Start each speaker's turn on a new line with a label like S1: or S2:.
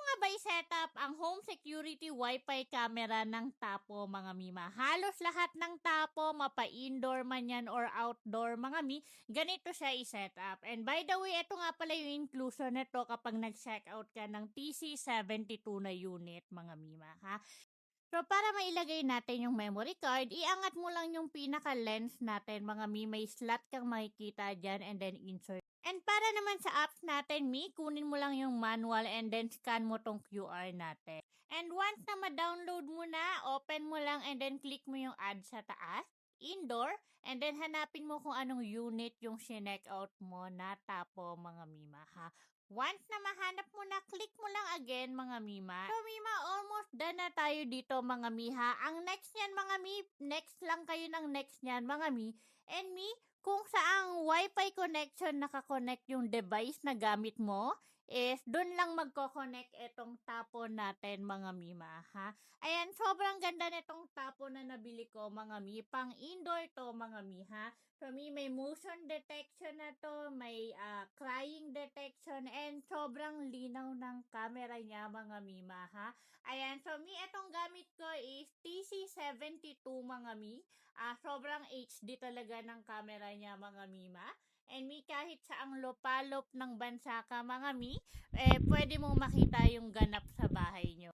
S1: nga ba i-setup ang home security Wi-Fi camera ng Tapo mga Mima? Halos lahat ng Tapo, mapa-indoor man yan or outdoor mga Mi, ganito siya i-setup. And by the way, ito nga pala yung inclusion nito kapag nag-check out ka ng TC72 na unit mga Mima ha. So, para mailagay natin yung memory card, iangat mo lang yung pinaka-lens natin, mga Mi. May slot kang makikita dyan and then insert. And para naman sa apps natin, Mi, kunin mo lang yung manual and then scan mo tong QR natin. And once na ma-download mo na, open mo lang and then click mo yung add sa taas, indoor, and then hanapin mo kung anong unit yung sineck out mo na Tapo mga Mima ha. Once na mahanap mo na, click mo lang again mga Mima. So Mima, almost done na tayo dito mga Miha. Ang next niyan mga Mi, next lang kayo ng next niyan mga Mi. And Mi, kung saang Wi-Fi connection nakakonect yung device na gamit mo, is doon lang magko-connect itong Tapo natin mga Mima ha. Ayan, sobrang ganda nitong Tapo na nabili ko mga Mi. Pang indoor to mga Mi ha. So Mi, may motion detection na to, may crying detection, and sobrang linaw ng camera niya mga Mima ha. Ayan, so Mi, itong gamit ko is TC72 mga Mi. Sobrang HD talaga ng camera niya mga Mima. And Mi, kahit saang lopalop ng bansa ka mga Mi, pwede mong makita yung ganap sa bahay nyo.